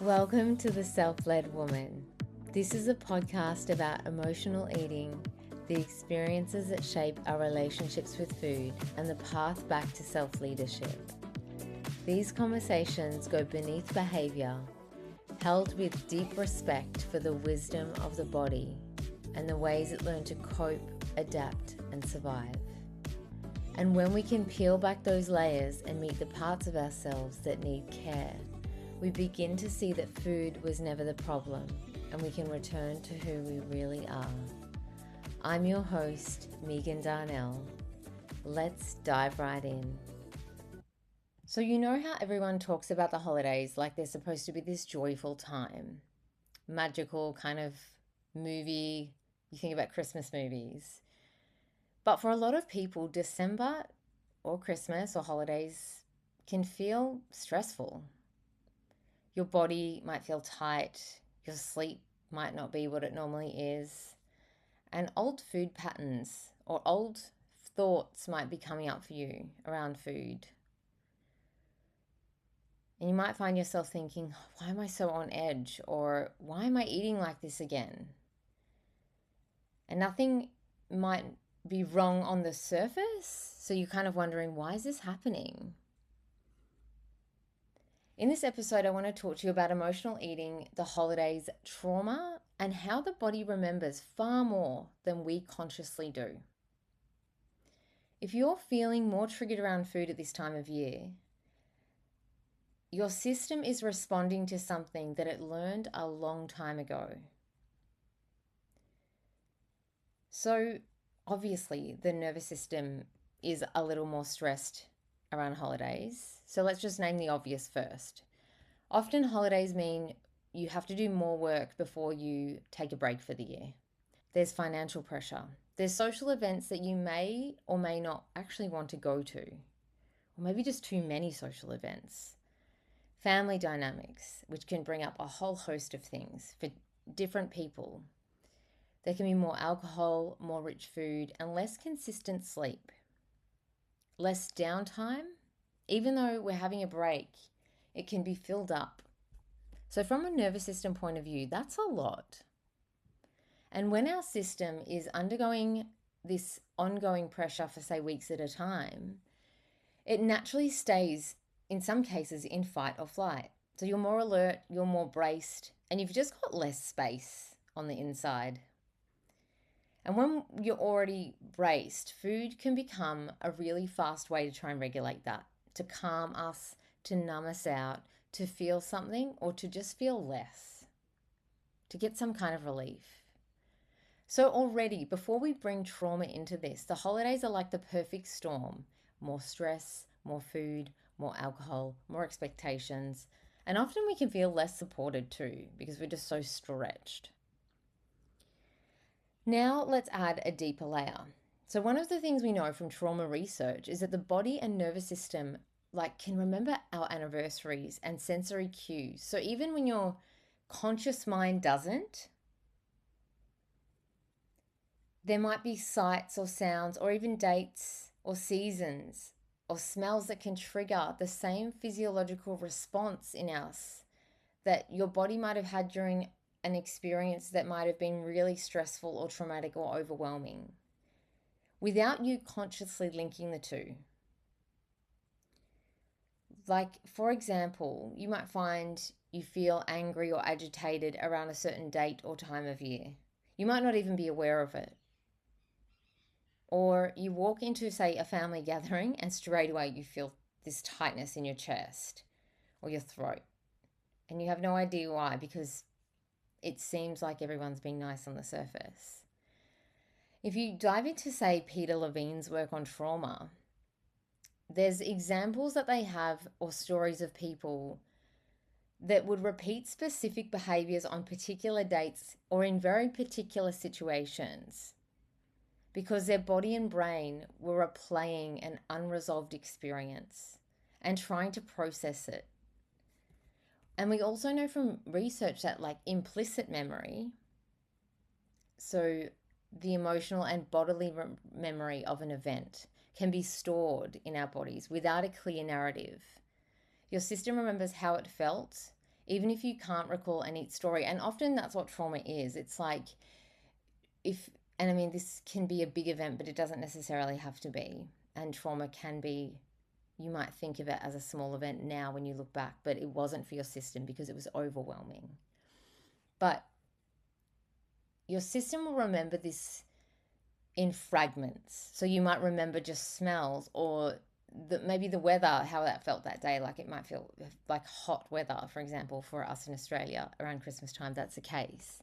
Welcome to The Self-Led Woman. This is a podcast about emotional eating, the experiences that shape our relationships with food, and the path back to self-leadership. These conversations go beneath behavior, held with deep respect for the wisdom of the body and the ways it learned to cope, adapt, and survive. And when we can peel back those layers and meet the parts of ourselves that need care, we begin to see that food was never the problem and we can return to who we really are. I'm your host, Megan Darnell. Let's dive right in. So you know how everyone talks about the holidays like they're supposed to be this joyful time, magical kind of movie. You think about Christmas movies. But for a lot of people, December or Christmas or holidays can feel stressful. Your body might feel tight, your sleep might not be what it normally is, and old food patterns or old thoughts might be coming up for you around food. And you might find yourself thinking, why am I so on edge? Or why am I eating like this again? And nothing might be wrong on the surface, so you're kind of wondering, why is this happening? In this episode, I want to talk to you about emotional eating, the holidays, trauma, and how the body remembers far more than we consciously do. If you're feeling more triggered around food at this time of year, your system is responding to something that it learned a long time ago. So obviously, the nervous system is a little more stressed around holidays. So let's just name the obvious first. Often holidays mean you have to do more work before you take a break for the year. There's financial pressure. There's social events that you may or may not actually want to go to, or maybe just too many social events. Family dynamics, which can bring up a whole host of things for different people. There can be more alcohol, more rich food, and less consistent sleep. Less downtime. Even though we're having a break, it can be filled up. So from a nervous system point of view, that's a lot. And when our system is undergoing this ongoing pressure for, say, weeks at a time, it naturally stays, in some cases, in fight or flight. So you're more alert, you're more braced, and you've just got less space on the inside. And when you're already braced, food can become a really fast way to try and regulate that, to calm us, to numb us out, to feel something, or to just feel less, to get some kind of relief. So already, before we bring trauma into this, the holidays are like the perfect storm. More stress, more food, more alcohol, more expectations. And often we can feel less supported too, because we're just so stretched. Now let's add a deeper layer. So one of the things we know from trauma research is that the body and nervous system can remember our anniversaries and sensory cues. So even when your conscious mind doesn't, there might be sights or sounds or even dates or seasons or smells that can trigger the same physiological response in us that your body might have had during an experience that might have been really stressful or traumatic or overwhelming, without you consciously linking the two. Like, for example, you might find you feel angry or agitated around a certain date or time of year. You might not even be aware of it. Or you walk into, say, a family gathering and straight away you feel this tightness in your chest or your throat. And you have no idea why, because it seems like everyone's being nice on the surface. If you dive into, say, Peter Levine's work on trauma, there's examples that they have or stories of people that would repeat specific behaviors on particular dates or in very particular situations because their body and brain were replaying an unresolved experience and trying to process it. And we also know from research that implicit memory, so the emotional and bodily memory of an event, can be stored in our bodies without a clear narrative. Your system remembers how it felt. even if you can't recall a neat story. And often that's what trauma is. It's like, if, and I mean, this can be a big event, but it doesn't necessarily have to be. And trauma can be, you might think of it as a small event now when you look back, but it wasn't for your system because it was overwhelming. But your system will remember this in fragments. So you might remember just smells, or maybe the weather, how that felt that day. Like it might feel like hot weather, for example, for us in Australia around Christmas time, that's the case.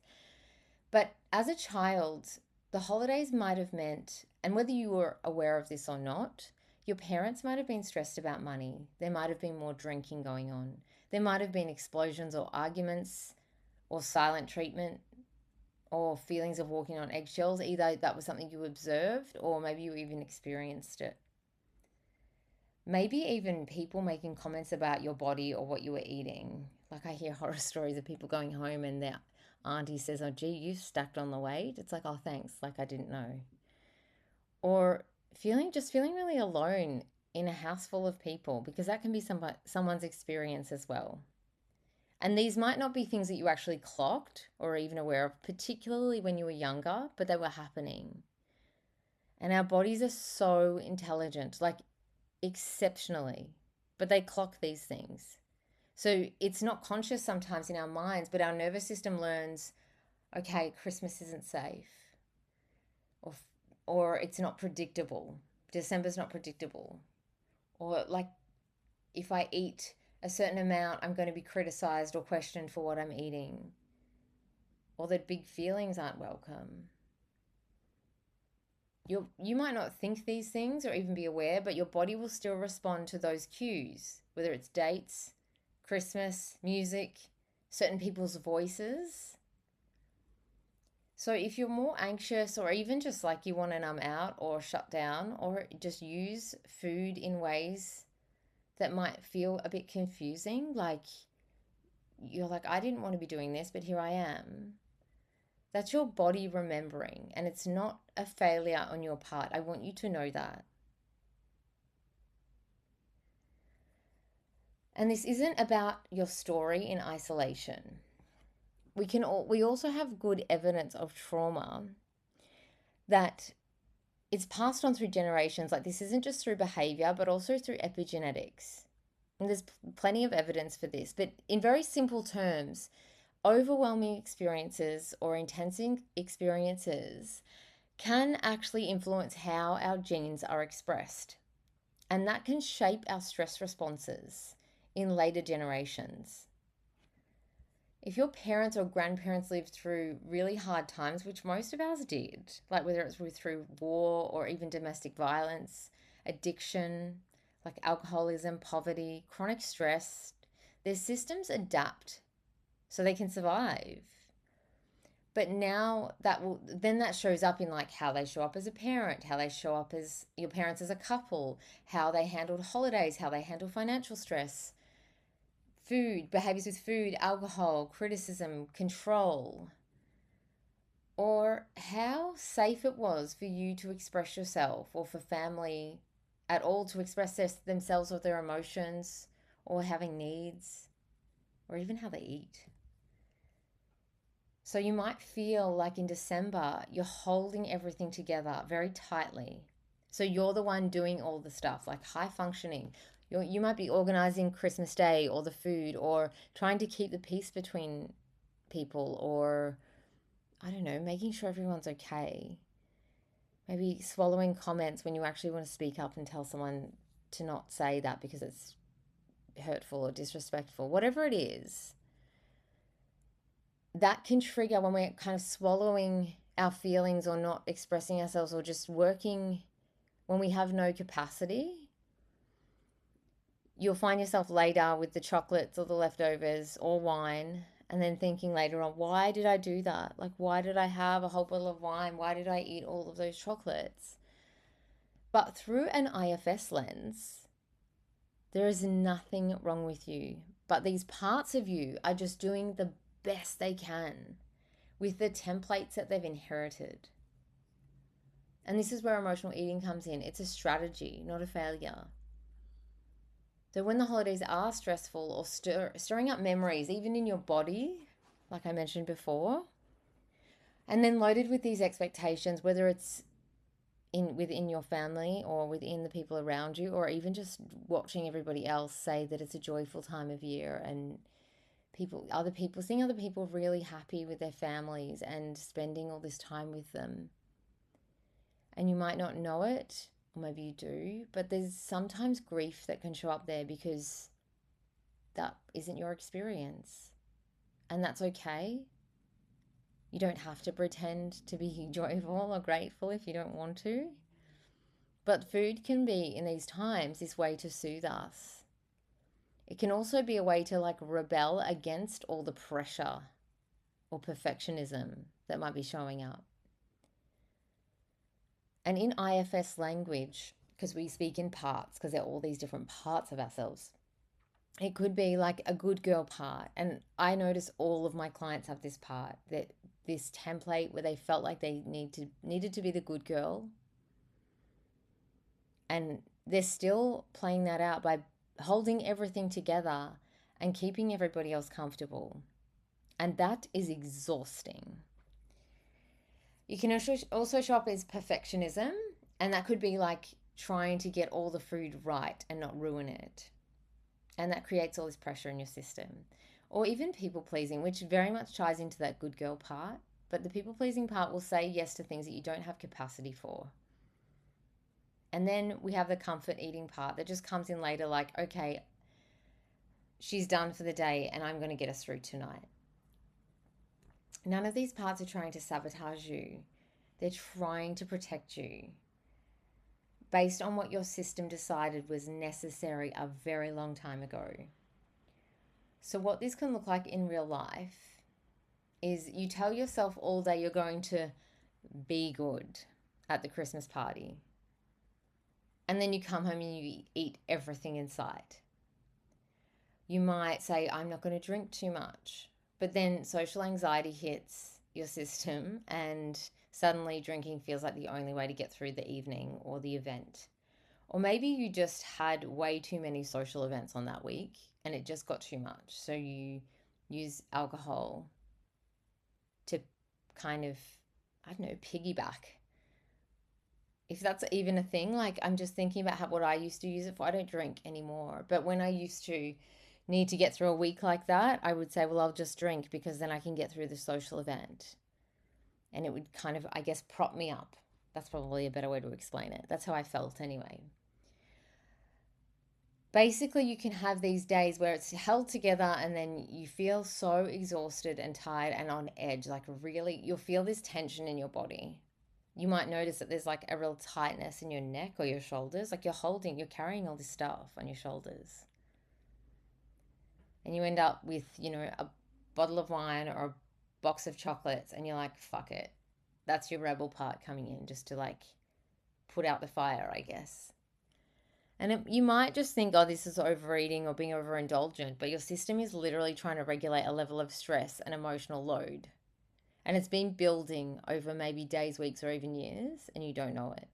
But as a child, the holidays might have meant, and whether you were aware of this or not, your parents might have been stressed about money. There might have been more drinking going on. There might have been explosions or arguments or silent treatment or feelings of walking on eggshells. Either that was something you observed or maybe you even experienced it. Maybe even people making comments about your body or what you were eating. Like I hear horror stories of people going home and their auntie says, "Oh, gee, you've stacked on the weight." It's like, "Oh, thanks. Like I didn't know." Or feeling really alone in a house full of people, because that can be someone's experience as well. And these might not be things that you actually clocked or even aware of, particularly when you were younger, but they were happening. And our bodies are so intelligent, like exceptionally, but they clock these things. So it's not conscious sometimes in our minds, but our nervous system learns, okay, Christmas isn't safe, or or it's not predictable. December's not predictable. Or like if I eat a certain amount, I'm going to be criticized or questioned for what I'm eating. Or that big feelings aren't welcome. You might not think these things or even be aware, but your body will still respond to those cues, whether it's dates, Christmas, music, certain people's voices. So if you're more anxious or even just like you want to numb out or shut down or just use food in ways that might feel a bit confusing, like you're like, I didn't want to be doing this, but here I am. That's your body remembering, and it's not a failure on your part. I want you to know that. And this isn't about your story in isolation. We also have good evidence of trauma that it's passed on through generations. Like this isn't just through behavior, but also through epigenetics. And there's plenty of evidence for this. But in very simple terms, overwhelming experiences or intense experiences can actually influence how our genes are expressed. And that can shape our stress responses in later generations. If your parents or grandparents lived through really hard times, which most of ours did, like whether it's through war or even domestic violence, addiction, like alcoholism, poverty, chronic stress, their systems adapt so they can survive. But now that shows up in like how they show up as a parent, how they show up as your parents as a couple, how they handled holidays, how they handle financial stress, food, behaviors with food, alcohol, criticism, control, or how safe it was for you to express yourself or for family at all to express themselves or their emotions or having needs or even how they eat. So you might feel like in December, you're holding everything together very tightly. So you're the one doing all the stuff, like high functioning. You might be organizing Christmas Day or the food or trying to keep the peace between people or, I don't know, making sure everyone's okay. Maybe swallowing comments when you actually want to speak up and tell someone to not say that because it's hurtful or disrespectful, whatever it is. That can trigger when we're kind of swallowing our feelings or not expressing ourselves or just working when we have no capacity. You'll find yourself later with the chocolates or the leftovers or wine and then thinking later on, why did I do that? Like, why did I have a whole bottle of wine? Why did I eat all of those chocolates? But through an IFS lens, there is nothing wrong with you. But these parts of you are just doing the best they can with the templates that they've inherited. And this is where emotional eating comes in. It's a strategy, not a failure. So when the holidays are stressful or stirring up memories, even in your body, like I mentioned before, and then loaded with these expectations, whether it's within your family or within the people around you, or even just watching everybody else say that it's a joyful time of year, and seeing other people really happy with their families and spending all this time with them. And you might not know it, or maybe you do, but there's sometimes grief that can show up there because that isn't your experience. And that's okay. You don't have to pretend to be joyful or grateful if you don't want to. But food can be, in these times, this way to soothe us. It can also be a way to like rebel against all the pressure or perfectionism that might be showing up. And in IFS language, because we speak in parts, because there are all these different parts of ourselves, it could be like a good girl part. And I notice all of my clients have this part, that this template where they felt like they needed to be the good girl, and they're still playing that out by holding everything together and keeping everybody else comfortable. And that is exhausting. You can also show up as perfectionism, and that could be like trying to get all the food right and not ruin it. And that creates all this pressure in your system. Or even people pleasing, which very much ties into that good girl part. But the people pleasing part will say yes to things that you don't have capacity for. And then we have the comfort eating part that just comes in later, like, okay, she's done for the day and I'm going to get us through tonight. None of these parts are trying to sabotage you. They're trying to protect you based on what your system decided was necessary a very long time ago. So, what this can look like in real life is you tell yourself all day you're going to be good at the Christmas party. And then you come home and you eat everything in sight. You might say, I'm not going to drink too much. But then social anxiety hits your system, and suddenly drinking feels like the only way to get through the evening or the event. Or maybe you just had way too many social events on that week and it just got too much. So you use alcohol to kind of, I don't know, piggyback. If that's even a thing, like I'm just thinking about what I used to use it for. I don't drink anymore. But when I used to need to get through a week like that, I would say, well, I'll just drink because then I can get through the social event. And it would kind of, I guess, prop me up. That's probably a better way to explain it. That's how I felt anyway. Basically, you can have these days where it's held together and then you feel so exhausted and tired and on edge. Like, really, you'll feel this tension in your body. You might notice that there's like a real tightness in your neck or your shoulders. Like you're carrying all this stuff on your shoulders. And you end up with, a bottle of wine or a box of chocolates and you're like, fuck it. That's your rebel part coming in just to like put out the fire, I guess. And you might just think, oh, this is overeating or being overindulgent, but your system is literally trying to regulate a level of stress and emotional load. And it's been building over maybe days, weeks, or even years, and you don't know it.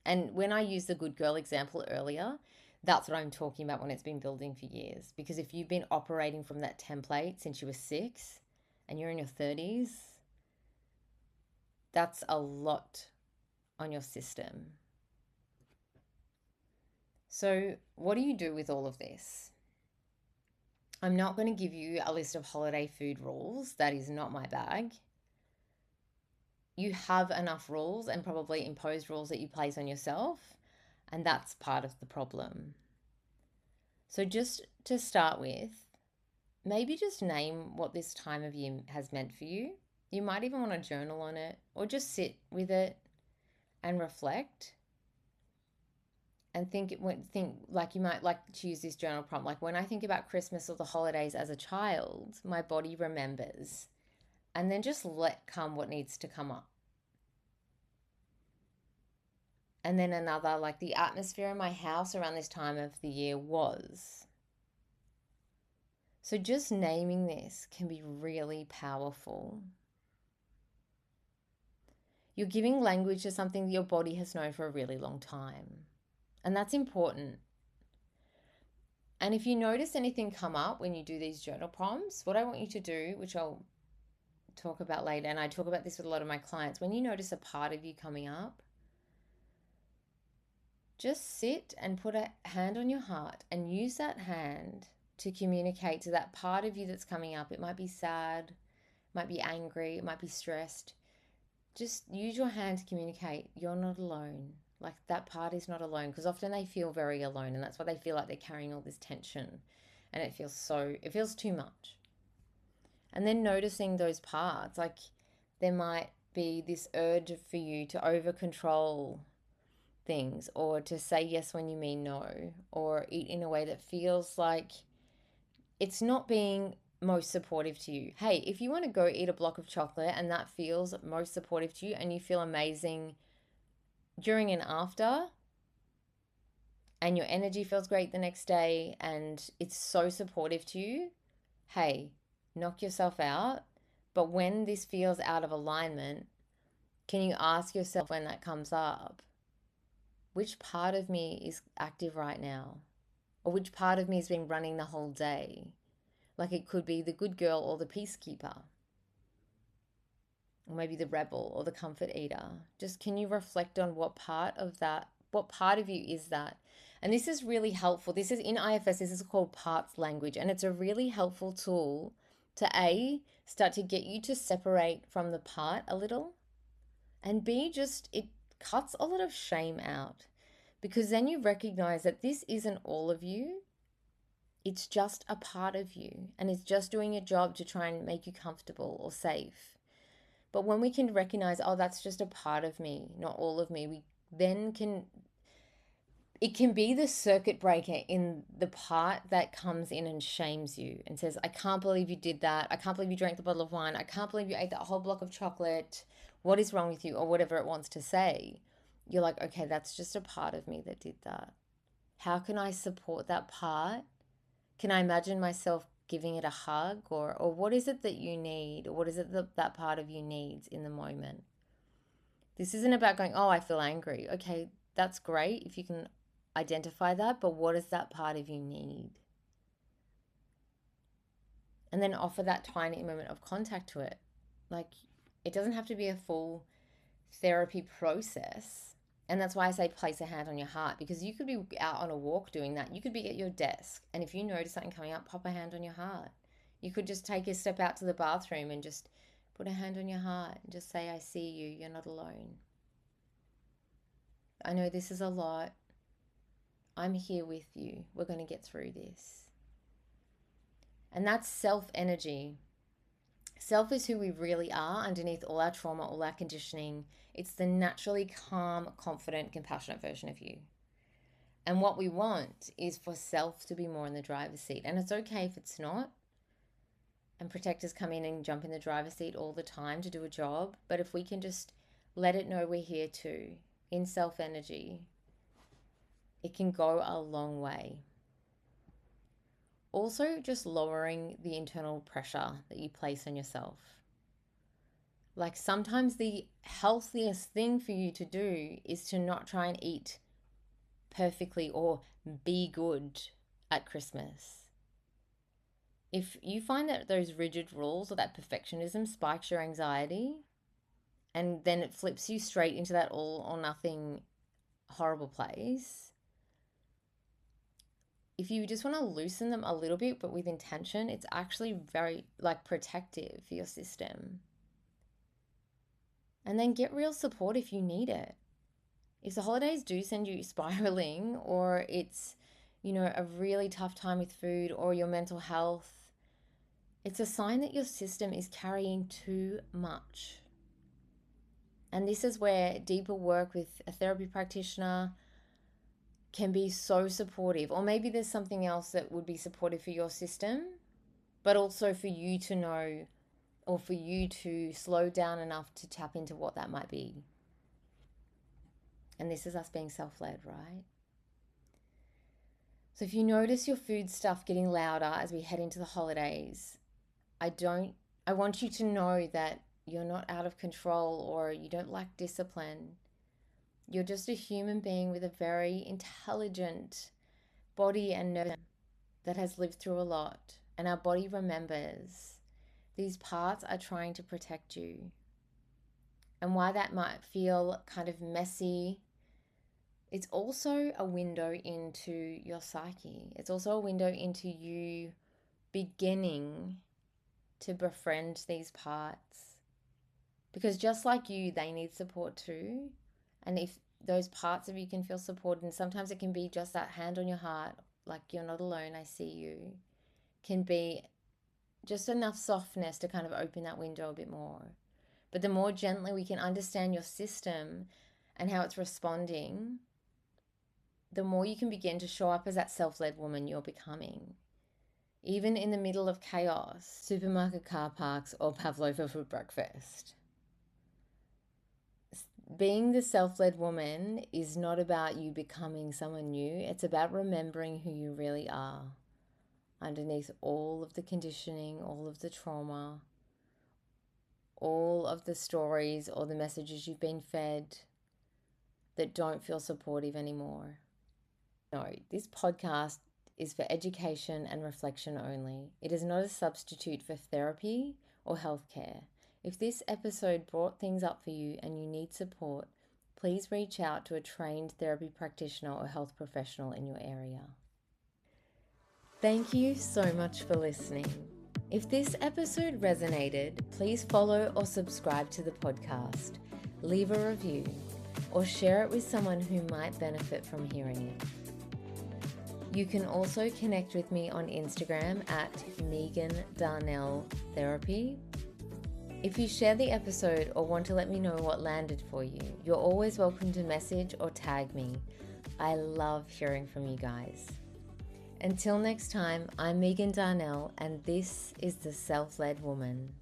And when I used the good girl example earlier, that's what I'm talking about when it's been building for years. Because if you've been operating from that template since you were 6 and you're in your 30s, that's a lot on your system. So, what do you do with all of this? I'm not going to give you a list of holiday food rules. That is not my bag. You have enough rules and probably imposed rules that you place on yourself, and that's part of the problem. So, just to start with, maybe just name what this time of year has meant for you. You might even want to journal on it or just sit with it and reflect. And think like you might like to use this journal prompt. Like when I think about Christmas or the holidays as a child, my body remembers. And then just let come what needs to come up. And then another, like the atmosphere in my house around this time of the year was. So just naming this can be really powerful. You're giving language to something that your body has known for a really long time. And that's important. And if you notice anything come up when you do these journal prompts, what I want you to do, which I'll talk about later, and I talk about this with a lot of my clients, when you notice a part of you coming up, just sit and put a hand on your heart and use that hand to communicate to that part of you that's coming up. It might be sad, it might be angry, it might be stressed. Just use your hand to communicate. You're not alone. Like that part is not alone, because often they feel very alone, and that's why they feel like they're carrying all this tension, and it feels too much. And then noticing those parts, like there might be this urge for you to over control things, or to say yes when you mean no, or eat in a way that feels like it's not being most supportive to you. Hey, if you want to go eat a block of chocolate and that feels most supportive to you and you feel amazing during and after, and your energy feels great the next day and it's so supportive to you, hey, knock yourself out. But when this feels out of alignment, can you ask yourself when that comes up, which part of me is active right now? Or which part of me has been running the whole day? Like it could be the good girl or the peacekeeper, or maybe the rebel or the comfort eater. Just can you reflect on what part of you is that? And this is really helpful. This is in IFS, this is called parts language, and it's a really helpful tool to A, start to get you to separate from the part a little, and B, just it cuts a lot of shame out, because then you recognize that this isn't all of you. It's just a part of you, and it's just doing a job to try and make you comfortable or safe. But when we can recognize, oh, that's just a part of me, not all of me, we then can, it can be the circuit breaker in the part that comes in and shames you and says, I can't believe you did that. I can't believe you drank the bottle of wine. I can't believe you ate that whole block of chocolate. What is wrong with you? Or whatever it wants to say. You're like, okay, that's just a part of me that did that. How can I support that part? Can I imagine myself giving it a hug, or what is it that you need, or what is it that that part of you needs in the moment? This isn't about going, oh, I feel angry. Okay, that's great if you can identify that, but what does that part of you need? And then offer that tiny moment of contact to it. Like, it doesn't have to be a full therapy process. And that's why I say place a hand on your heart, because you could be out on a walk doing that. You could be at your desk, and if you notice something coming up, pop a hand on your heart. You could just take a step out to the bathroom and just put a hand on your heart and just say, I see you, you're not alone. I know this is a lot. I'm here with you. We're going to get through this. And that's self energy. Self is who we really are underneath all our trauma, all our conditioning. It's the naturally calm, confident, compassionate version of you. And what we want is for self to be more in the driver's seat. And it's okay if it's not. And protectors come in and jump in the driver's seat all the time to do a job. But if we can just let it know we're here too, in self energy, it can go a long way. Also, just lowering the internal pressure that you place on yourself. Like sometimes the healthiest thing for you to do is to not try and eat perfectly or be good at Christmas. If you find that those rigid rules or that perfectionism spikes your anxiety, and then it flips you straight into that all or nothing horrible place, if you just want to loosen them a little bit but with intention, it's actually very like protective for your system. And then get real support if you need it. If the holidays do send you spiraling, or it's, a really tough time with food or your mental health, it's a sign that your system is carrying too much. And this is where deeper work with a therapy practitioner can be so supportive. Or maybe there's something else that would be supportive for your system, but also for you to know, or for you to slow down enough to tap into what that might be. And this is us being self-led, right? So if you notice your food stuff getting louder as we head into the holidays, I want you to know that you're not out of control or you don't lack discipline. You're just a human being with a very intelligent body and nervous system. that has lived through a lot, and our body remembers. These parts are trying to protect you. And why that might feel kind of messy, it's also a window into your psyche. It's also a window into you beginning to befriend these parts. Because just like you, they need support too. And if those parts of you can feel supported, and sometimes it can be just that hand on your heart, like you're not alone, I see you, can be just enough softness to kind of open that window a bit more. But the more gently we can understand your system and how it's responding, the more you can begin to show up as that self-led woman you're becoming. Even in the middle of chaos, supermarket car parks, or pavlova for breakfast. Being the self-led woman is not about you becoming someone new. It's about remembering who you really are underneath all of the conditioning, all of the trauma, all of the stories or the messages you've been fed that don't feel supportive anymore. No, this podcast is for education and reflection only. It is not a substitute for therapy or healthcare. If this episode brought things up for you and you need support, please reach out to a trained therapy practitioner or health professional in your area. Thank you so much for listening. If this episode resonated, please follow or subscribe to the podcast, leave a review, or share it with someone who might benefit from hearing it. You can also connect with me on Instagram at Megan Darnell Therapy. If you share the episode or want to let me know what landed for you, you're always welcome to message or tag me. I love hearing from you guys. Until next time, I'm Megan Darnell, and this is The Self-Led Woman.